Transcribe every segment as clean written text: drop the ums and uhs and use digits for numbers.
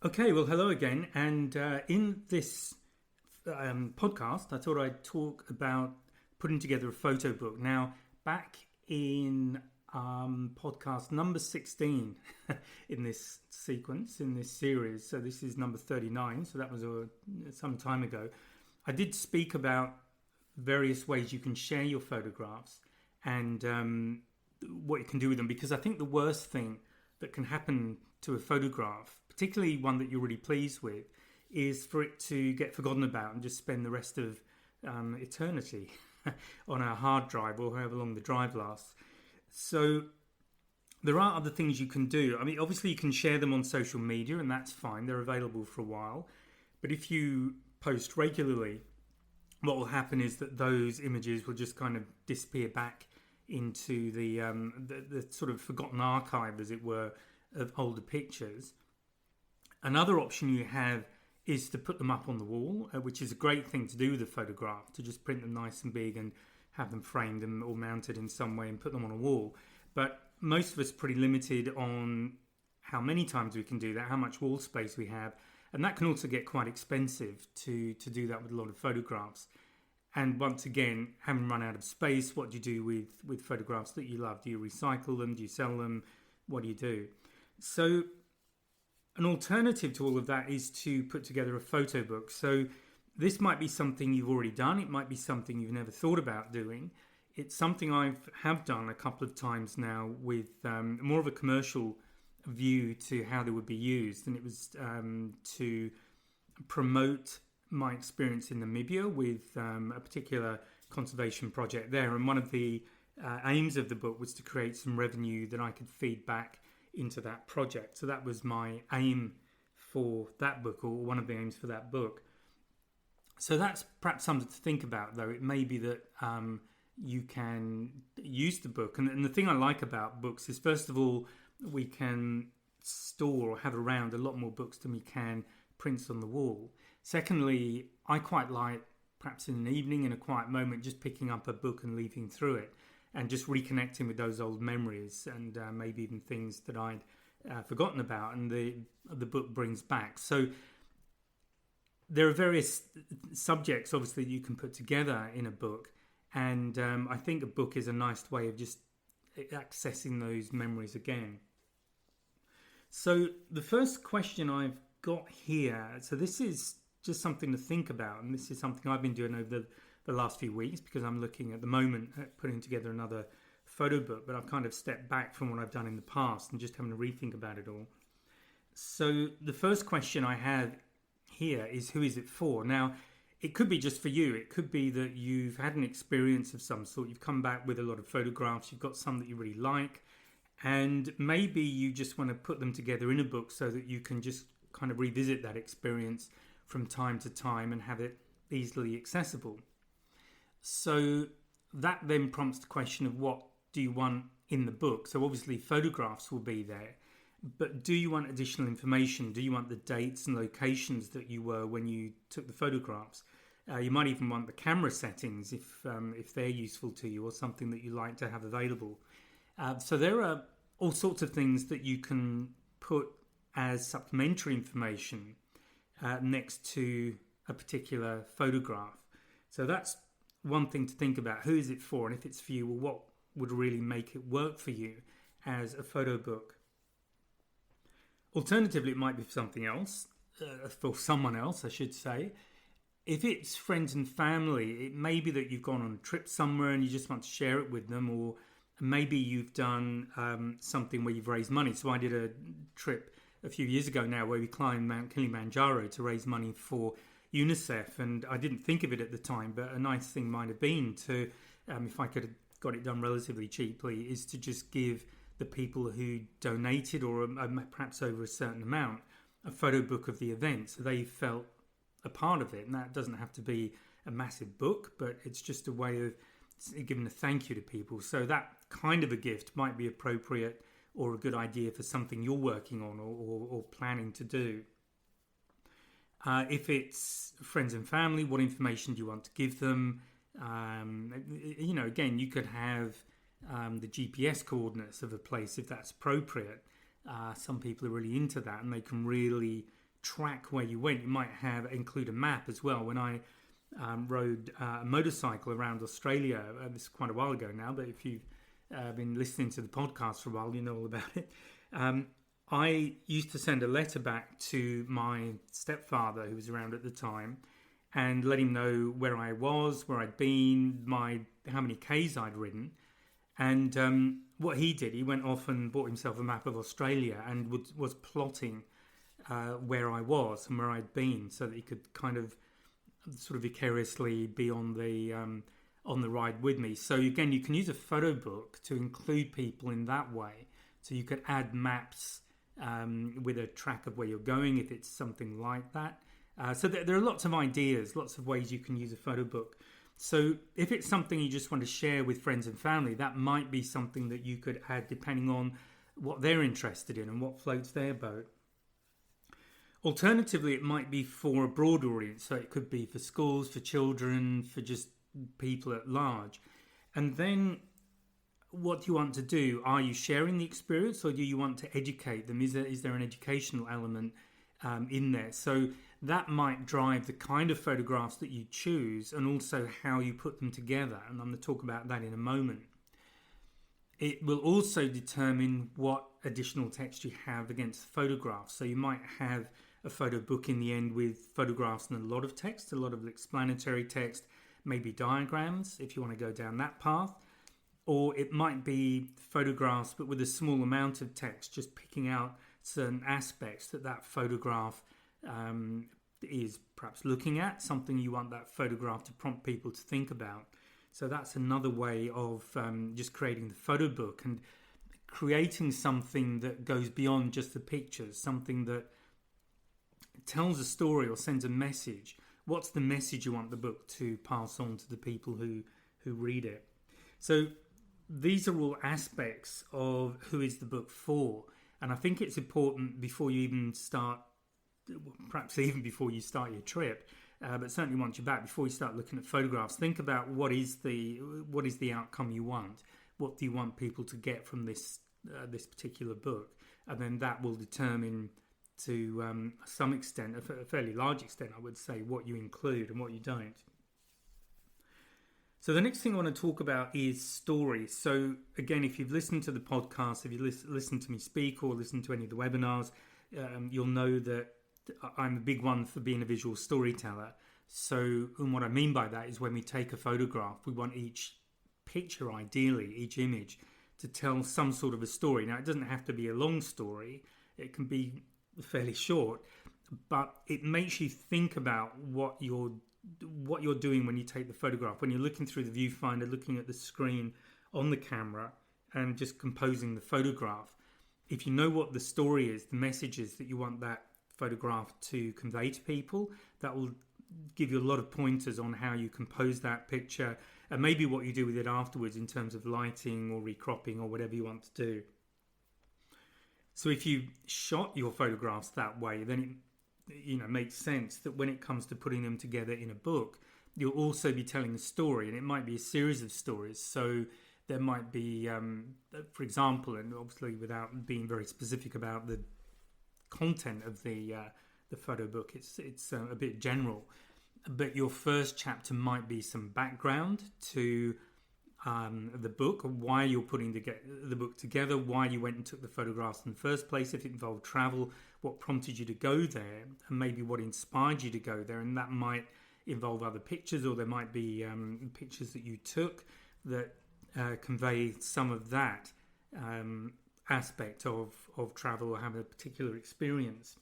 Okay, well, hello again. And in this podcast, I thought I'd talk about putting together a photo book. Now, back in podcast number 16 in this sequence, in this series, so this is number 39, so that was some time ago, I did speak about various ways you can share your photographs and what you can do with them, because I think the worst thing that can happen to a photograph, particularly one that you're really pleased with, is for it to get forgotten about and just spend the rest of eternity on a hard drive or however long the drive lasts. So there are other things you can do. I mean, obviously you can share them on social media, and that's fine. They're available for a while. But if you post regularly, what will happen is that those images will just kind of disappear back into the sort of forgotten archive, as it were, of older pictures. Another option you have is to put them up on the wall, which is a great thing to do with a photograph, to just print them nice and big and have them framed and or mounted in some way and put them on a wall. But most of us are pretty limited on how many times we can do that, how much wall space we have, and that can also get quite expensive to do that with a lot of photographs. And once again, having run out of space, what do you do with photographs that you love? Do you recycle them? Do you sell them? What do you do? So an alternative to all of that is to put together a photo book. So this might be something you've already done. It might be something you've never thought about doing. It's something I have done a couple of times now with more of a commercial view to how they would be used. And it was to promote my experience in Namibia with a particular conservation project there. And one of the aims of the book was to create some revenue that I could feed back into that project. So that was my aim for that book, or one of the aims for that book. So that's perhaps something to think about, though. It may be that you can use the book. And the thing I like about books is, first of all, we can store or have around a lot more books than we can prints on the wall. Secondly, I quite like, perhaps in an evening, in a quiet moment, just picking up a book and leafing through it and just reconnecting with those old memories and maybe even things that I'd forgotten about, and the book brings back. So there are various subjects, obviously, that you can put together in a book, and I think a book is a nice way of just accessing those memories again. So the first question I've got here, so this is just something to think about, and this is something I've been doing over the last few weeks, because I'm looking at the moment at putting together another photo book, but I've kind of stepped back from what I've done in the past and just having to rethink about it all. So the first question I have here is, who is it for? Now, it could be just for you. It could be that you've had an experience of some sort. You've come back with a lot of photographs. You've got some that you really like, and maybe you just want to put them together in a book so that you can just kind of revisit that experience from time to time and have it easily accessible. So that then prompts the question of, what do you want in the book? So obviously photographs will be there, but do you want additional information? Do you want the dates and locations that you were when you took the photographs? You might even want the camera settings if they're useful to you, or something that you like to have available. So there are all sorts of things that you can put as supplementary information next to a particular photograph. So that's one thing to think about. Who is it for? And if it's for you, well, what would really make it work for you as a photo book? Alternatively, it might be for something else, for someone else, I should say. If it's friends and family, it may be that you've gone on a trip somewhere and you just want to share it with them, or maybe you've done something where you've raised money. So I did a trip a few years ago now where we climbed Mount Kilimanjaro to raise money for UNICEF, and I didn't think of it at the time, but a nice thing might have been to, if I could have got it done relatively cheaply, is to just give the people who donated, or perhaps over a certain amount, a photo book of the event, so they felt a part of it. And that doesn't have to be a massive book, but it's just a way of giving a thank you to people. So that kind of a gift might be appropriate or a good idea for something you're working on or planning to do. If it's friends and family, what information do you want to give them? Again, you could have the GPS coordinates of a place if that's appropriate. Some people are really into that, and they can really track where you went, you might include a map as well. When I rode a motorcycle around Australia, this is quite a while ago now, but if you've been listening to the podcast for a while, you know all about it. I used to send a letter back to my stepfather, who was around at the time, and let him know where I was, where I'd been, how many Ks I'd ridden. And what he did, he went off and bought himself a map of Australia and was plotting where I was and where I'd been, so that he could kind of sort of vicariously be on the ride with me. So again, you can use a photo book to include people in that way. So you could add maps with a track of where you're going, if it's something like that. So there are lots of ideas, lots of ways you can use a photo book. So if it's something you just want to share with friends and family, that might be something that you could add depending on what they're interested in and what floats their boat. Alternatively, it might be for a broad audience. So it could be for schools, for children, for just people at large. And then what do you want to do? Are you sharing the experience, or do you want to educate them? Is there an educational element in there? So that might drive the kind of photographs that you choose, and also how you put them together. And I'm going to talk about that in a moment. It will also determine what additional text you have against photographs. So you might have a photo book in the end with photographs and a lot of text, a lot of explanatory text, maybe diagrams if you want to go down that path. Or it might be photographs but with a small amount of text, just picking out certain aspects that photograph is perhaps looking at, something you want that photograph to prompt people to think about. So that's another way of just creating the photo book and creating something that goes beyond just the pictures, something that tells a story or sends a message. What's the message you want the book to pass on to the people who read it? So these are all aspects of who is the book for. And I think it's important before you even start, perhaps even before you start your trip, but certainly once you're back, before you start looking at photographs, think about what is the outcome you want. What do you want people to get from this particular book? And then that will determine, to some extent, a fairly large extent, I would say, what you include and what you don't. So the next thing I want to talk about is stories. So again, if you've listened to the podcast, if you listened to me speak or listened to any of the webinars, you'll know that I'm a big one for being a visual storyteller. So, and what I mean by that is when we take a photograph, we want each picture, ideally, each image, to tell some sort of a story. Now, it doesn't have to be a long story. It can be fairly short, but it makes you think about what you're doing when you take the photograph, when you're looking through the viewfinder, looking at the screen on the camera and just composing the photograph. If you know what the story is, the message is that you want that photograph to convey to people, that will give you a lot of pointers on how you compose that picture and maybe what you do with it afterwards in terms of lighting or recropping or whatever you want to do. So if you shot your photographs that way, then it makes sense that when it comes to putting them together in a book, you'll also be telling a story, and it might be a series of stories. So there might be, for example, and obviously without being very specific about the content of the photo book, it's a bit general, but your first chapter might be some background to the book, why you're putting the book together, why you went and took the photographs in the first place, if it involved travel, what prompted you to go there, and maybe what inspired you to go there. And that might involve other pictures, or there might be pictures that you took that convey some of that aspect of travel or have a particular experience.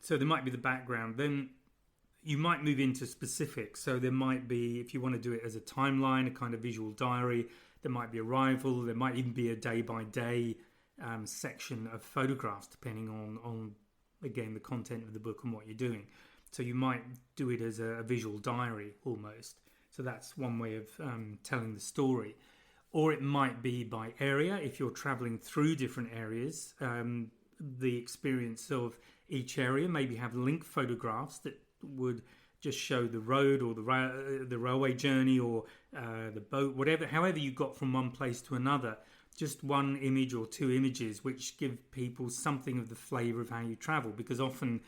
So there might be the background. Then you might move into specifics. So there might be, if you want to do it as a timeline, a kind of visual diary, there might be arrival, there might even be a day-by-day section of photographs, depending on, again, the content of the book and what you're doing. So you might do it as a visual diary almost. So that's one way of telling the story. Or it might be by area, if you're traveling through different areas, the experience of each area, maybe have link photographs that would just show the road or the railway journey or the boat, however you got from one place to another, just one image or two images which give people something of the flavour of how you travel, because often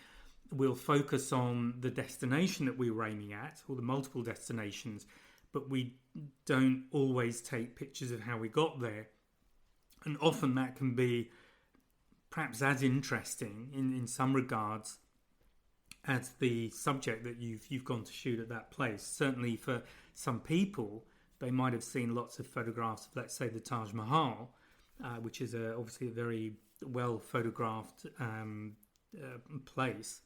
we'll focus on the destination that we were aiming at or the multiple destinations, but we don't always take pictures of how we got there. And often that can be perhaps as interesting in some regards as the subject that you've gone to shoot at that place. Certainly for some people, they might have seen lots of photographs of, let's say, the Taj Mahal, which is obviously a very well photographed place.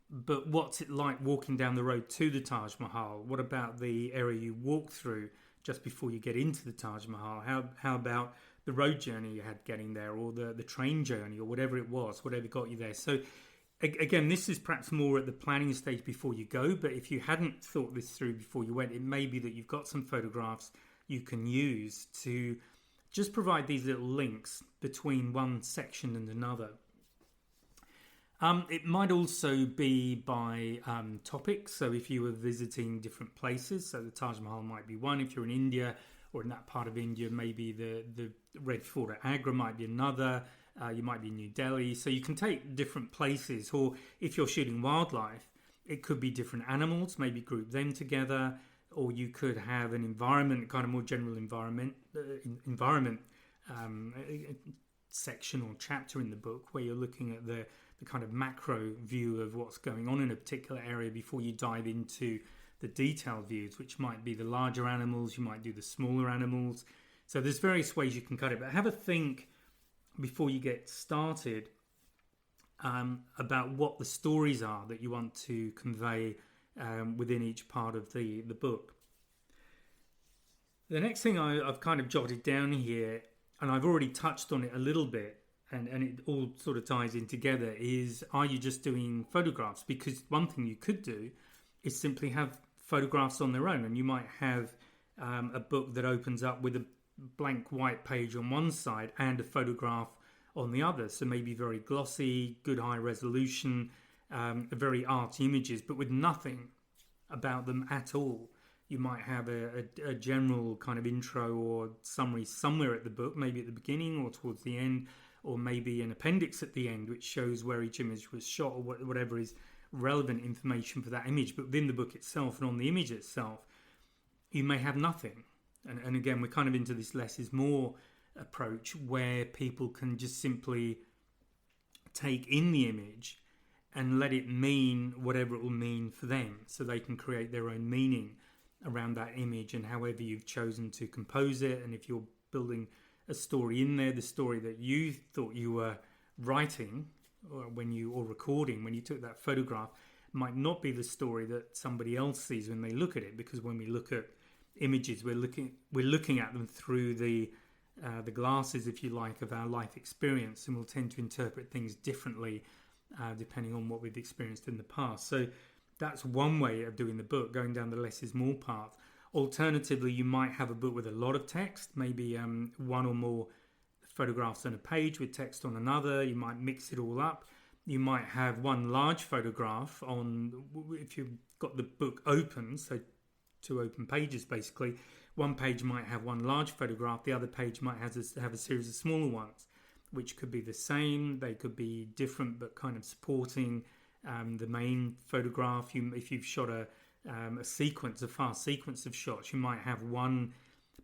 But what's it like walking down the road to the Taj Mahal? What about the area you walk through just before you get into the Taj Mahal? How about the road journey you had getting there, or the train journey, or whatever it was, whatever got you there? So again, this is perhaps more at the planning stage before you go, but if you hadn't thought this through before you went, it may be that you've got some photographs you can use to just provide these little links between one section and another. It might also be by topics. So if you were visiting different places, so the Taj Mahal might be one. If you're in India or in that part of India, maybe the Red Fort at Agra might be another. You might be in New Delhi. So you can take different places. Or if you're shooting wildlife, it could be different animals, maybe group them together. Or you could have an environment, kind of more general environment section or chapter in the book where you're looking at the kind of macro view of what's going on in a particular area before you dive into the detailed views, which might be the larger animals, you might do the smaller animals. So there's various ways you can cut it, but have a think before you get started about what the stories are that you want to convey within each part of the book. The next thing I've kind of jotted down here, and I've already touched on it a little bit, and it all sort of ties in together, is, are you just doing photographs? Because one thing you could do is simply have photographs on their own, and you might have a book that opens up with a blank white page on one side and a photograph on the other. So maybe very glossy, good high resolution, very arty images, but with nothing about them at all. You might have a general kind of intro or summary somewhere at the book, maybe at the beginning or towards the end, or maybe an appendix at the end which shows where each image was shot, or whatever is relevant information for that image. But within the book itself and on the image itself, you may have nothing. And again, we're kind of into this less is more approach where people can just simply take in the image and let it mean whatever it will mean for them, so they can create their own meaning around that image and however you've chosen to compose it. And if you're building a story in there, the story that you thought you were writing or recording when you took that photograph might not be the story that somebody else sees when they look at it, because when we look at images, we're looking at them through the glasses, if you like, of our life experience, and we'll tend to interpret things differently depending on what we've experienced in the past. So that's one way of doing the book, going down the less is more path. Alternatively, you might have a book with a lot of text, maybe one or more photographs on a page with text on another. You might mix it all up. You might have one large photograph on, if you've got the book open, so two open pages basically. One page might have one large photograph, the other page might have a series of smaller ones, which could be the same, they could be different but kind of supporting the main photograph. If you've shot a fast sequence of shots, you might have one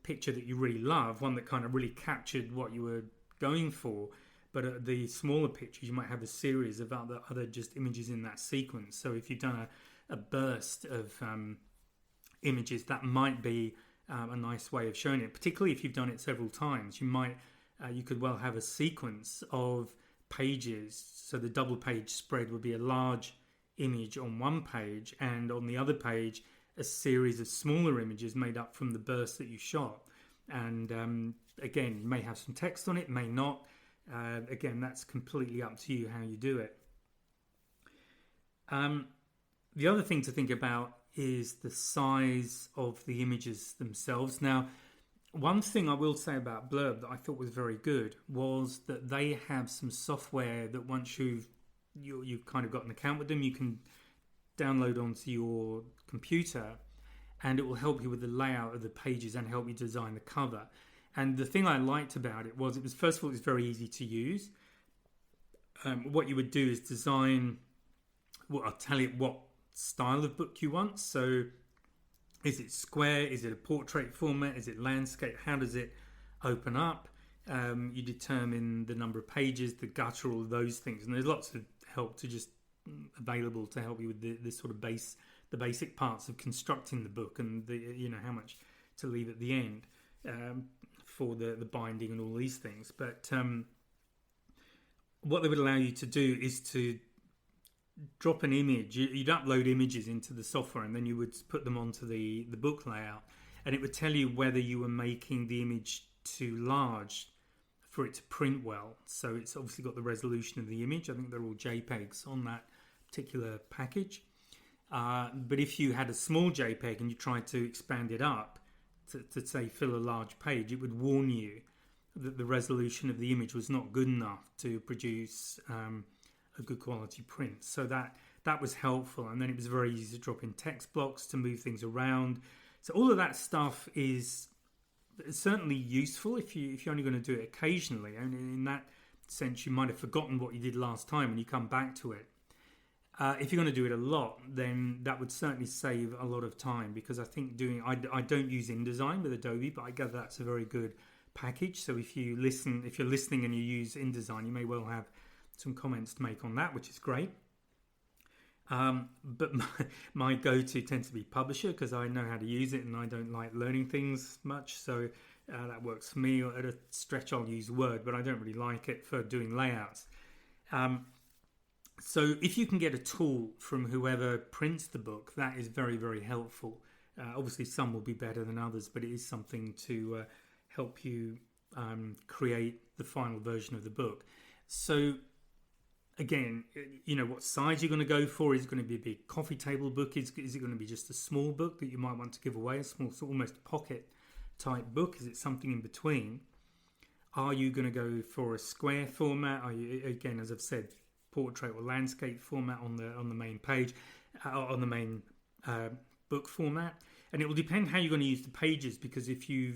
picture that you really love, one that kind of really captured what you were going for, but at the smaller pictures you might have a series of other just images in that sequence. So if you've done a burst of images, that might be a nice way of showing it, particularly if you've done it several times. You could well have a sequence of pages, so the double page spread would be a large image on one page, and on the other page a series of smaller images made up from the burst that you shot. And again, you may have some text on it, may not. Again, that's completely up to you how you do it. The other thing to think about is the size of the images themselves. Now, one thing I will say about Blurb that I thought was very good was that they have some software that once you've kind of got an account with them, you can download onto your computer, and it will help you with the layout of the pages and help you design the cover. And the thing I liked about it was first of all, it was very easy to use. What you would do is design, well, I'll tell you what style of book you want. So is it square? Is it a portrait format? Is it landscape? How does it open up? You determine the number of pages, the gutter, all those things. And there's lots of help available to help you with the sort of the basic parts of constructing the book, and how much to leave at the end for the binding and all these things. But what they would allow you to do is to drop an image. You'd upload images into the software, and then you would put them onto the book layout, and it would tell you whether you were making the image too large for it to print well. So it's obviously got the resolution of the image. I think they're all JPEGs on that particular package. But if you had a small JPEG and you tried to expand it up to say fill a large page, it would warn you that the resolution of the image was not good enough to produce a good quality print. So that was helpful. And then it was very easy to drop in text blocks to move things around. So all of that stuff is certainly useful if you're only going to do it occasionally. And in that sense, you might have forgotten what you did last time and you come back to it. If you're going to do it a lot, then that would certainly save a lot of time, because I think I don't use InDesign with Adobe, but I gather that's a very good package. So if you're listening and you use InDesign, you may well have some comments to make on that, which is great. But my go-to tends to be Publisher, because I know how to use it and I don't like learning things much. So that works for me. At a stretch, I'll use Word, but I don't really like it for doing layouts. So if you can get a tool from whoever prints the book, that is very, very helpful. Obviously, some will be better than others, but it is something to help you create the final version of the book. So again, what size you're going to go for. Is it going to be a big coffee table book? Is it going to be just a small book that you might want to give away, a small, almost pocket type book? Is it something in between? Are you going to go for a square format? Are you, again, as I've said, portrait or landscape format on the main page, on the main book format? And it will depend how you're going to use the pages, because if you're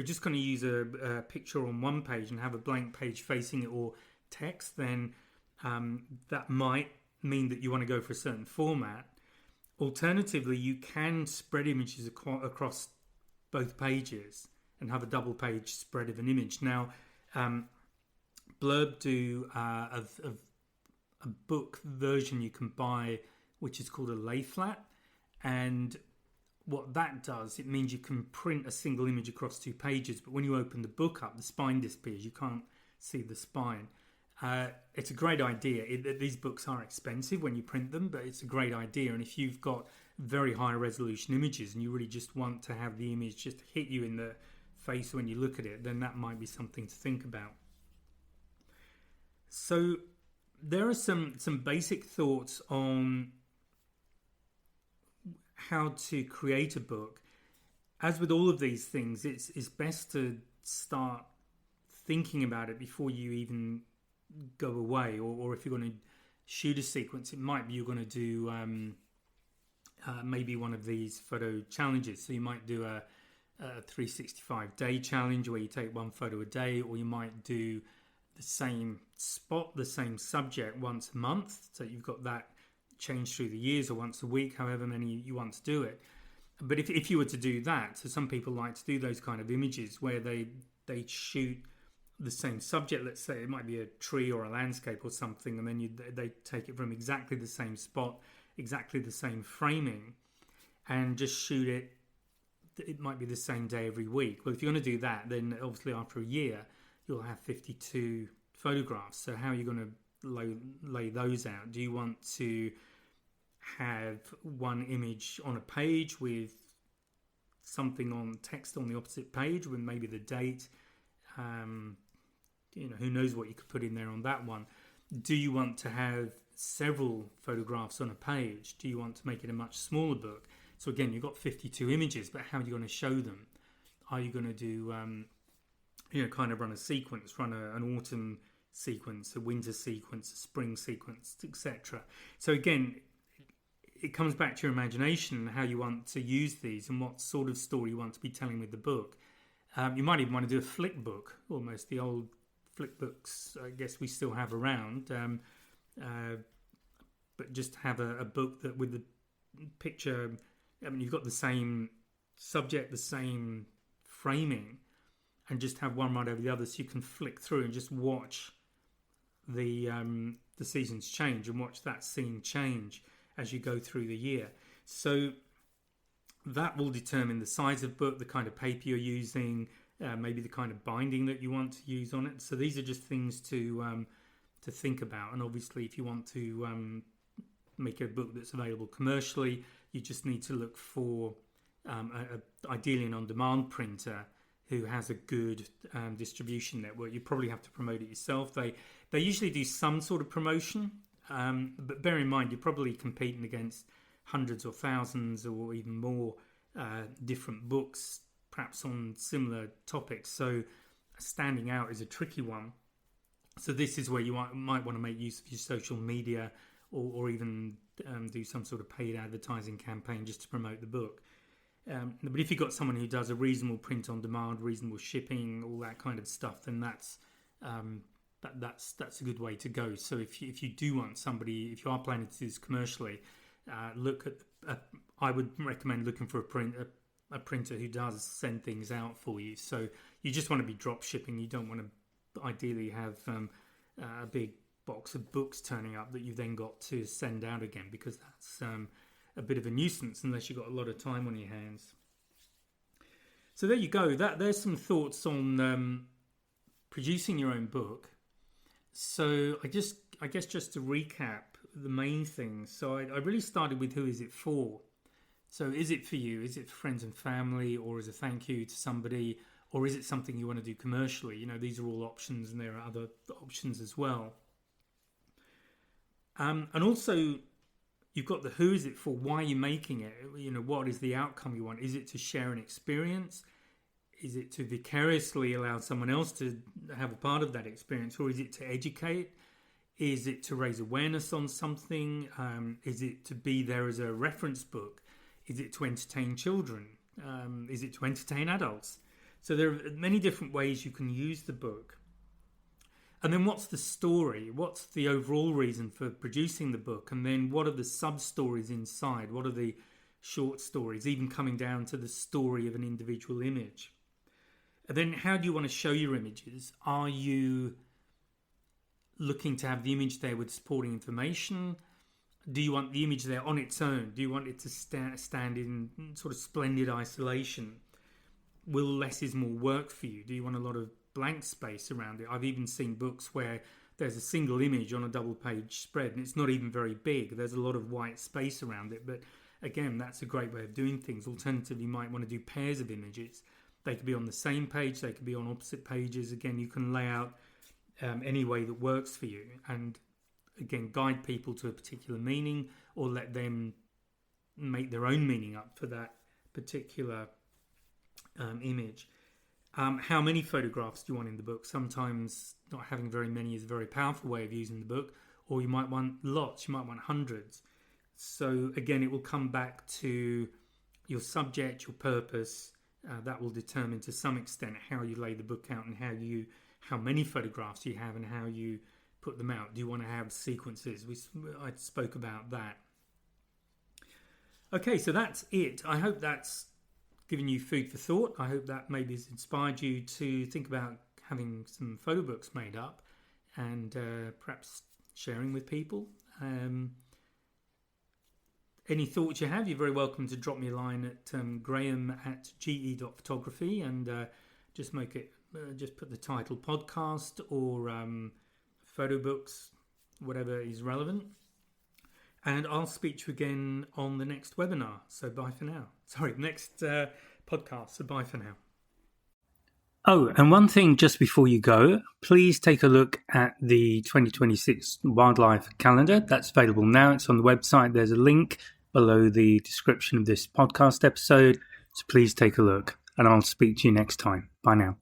just going to use a picture on one page and have a blank page facing it, or text, then that might mean that you want to go for a certain format. Alternatively, you can spread images across both pages and have a double page spread of an image. Now, Blurb do a book version you can buy, which is called a lay flat, and what that does, it means you can print a single image across two pages, but when you open the book up, the spine disappears. You can't see the spine. It's a great idea. These books are expensive when you print them, but it's a great idea. And if you've got very high resolution images and you really just want to have the image just hit you in the face when you look at it, then that might be something to think about. So there are some basic thoughts on how to create a book. As with all of these things, it's best to start thinking about it before you even go away, or if you're going to shoot a sequence, it might be you're going to do maybe one of these photo challenges. So you might do a 365 day challenge where you take one photo a day, or you might do the same spot, the same subject once a month. So you've got that change through the years, or once a week, however many you want to do it. But if you were to do that, so some people like to do those kind of images where they shoot the same subject. Let's say it might be a tree or a landscape or something, and then they take it from exactly the same spot, exactly the same framing, and just shoot it. It might be the same day every week. Well, if you're going to do that, then obviously after a year you'll have 52 photographs. So how are you going to lay those out? Do you want to have one image on a page with something on text on the opposite page with maybe the date? Who knows what you could put in there on that one. Do you want to have several photographs on a page? Do you want to make it a much smaller book? So again, you've got 52 images, but how are you going to show them? Are you going to do, kind of run a sequence, run an autumn sequence, a winter sequence, a spring sequence, etc.? So again, it comes back to your imagination and how you want to use these and what sort of story you want to be telling with the book. You might even want to do a flick book, almost the old flick books I guess we still have around, but just have a book that with the picture, I mean, you've got the same subject, the same framing, and just have one right over the other, so you can flick through and just watch the seasons change and watch that scene change as you go through the year. So that will determine the size of book, the kind of paper you're using, maybe the kind of binding that you want to use on it. So these are just things to think about. And obviously, if you want to make a book that's available commercially, you just need to look for ideally an on-demand printer who has a good distribution network. You probably have to promote it yourself. They usually do some sort of promotion, but bear in mind you're probably competing against hundreds or thousands or even more different books, perhaps on similar topics. So standing out is a tricky one. So this is where you might want to make use of your social media, or even do some sort of paid advertising campaign just to promote the book. But if you've got someone who does a reasonable print on demand, reasonable shipping, all that kind of stuff, then that's a good way to go. So if you do want somebody, if you are planning to do this commercially, look at. I would recommend looking for a printer who does send things out for you. So you just want to be drop shipping. You don't want to ideally have a big box of books turning up that you've then got to send out again, because that's a bit of a nuisance unless you've got a lot of time on your hands. So there you go. There's some thoughts on producing your own book. So I guess just to recap the main things. So I really started with who is it for? So is it for you? Is it for friends and family, or as a thank you to somebody, or is it something you want to do commercially? You know, these are all options, and there are other options as well. And also, you've got the who is it for, why are you making it? You know, what is the outcome you want? Is it to share an experience? Is it to vicariously allow someone else to have a part of that experience? Or is it to educate? Is it to raise awareness on something? Is it to be there as a reference book? Is it to entertain children? Is it to entertain adults? So there are many different ways you can use the book. And then what's the story? What's the overall reason for producing the book? And then what are the sub-stories inside? What are the short stories, even coming down to the story of an individual image? And then how do you want to show your images? Are you looking to have the image there with supporting information? Do you want the image there on its own? Do you want it to stand in sort of splendid isolation? Will less is more work for you? Do you want a lot of blank space around it? I've even seen books where there's a single image on a double page spread and it's not even very big. There's a lot of white space around it. But again, that's a great way of doing things. Alternatively, you might want to do pairs of images. They could be on the same page. They could be on opposite pages. Again, you can lay out any way that works for you. And again, guide people to a particular meaning, or let them make their own meaning up for that particular image. How many photographs do you want in the book? Sometimes not having very many is a very powerful way of using the book, or you might want lots, you might want hundreds. So again, it will come back to your subject, your purpose. That will determine to some extent how you lay the book out and how many photographs you have and how you put them out. Do you want to have sequences? I spoke about that. Okay, so that's it. I hope that's given you food for thought. I hope that maybe has inspired you to think about having some photo books made up and perhaps sharing with people. Any thoughts you have, you're very welcome to drop me a line at graham@ge.photography and just make it, just put the title podcast or photo books, whatever is relevant. And I'll speak to you again on the next webinar. So bye for now. Sorry, next podcast. So bye for now. Oh, and one thing just before you go, please take a look at the 2026 wildlife calendar. That's available now. It's on the website. There's a link below the description of this podcast episode. So please take a look, and I'll speak to you next time. Bye now.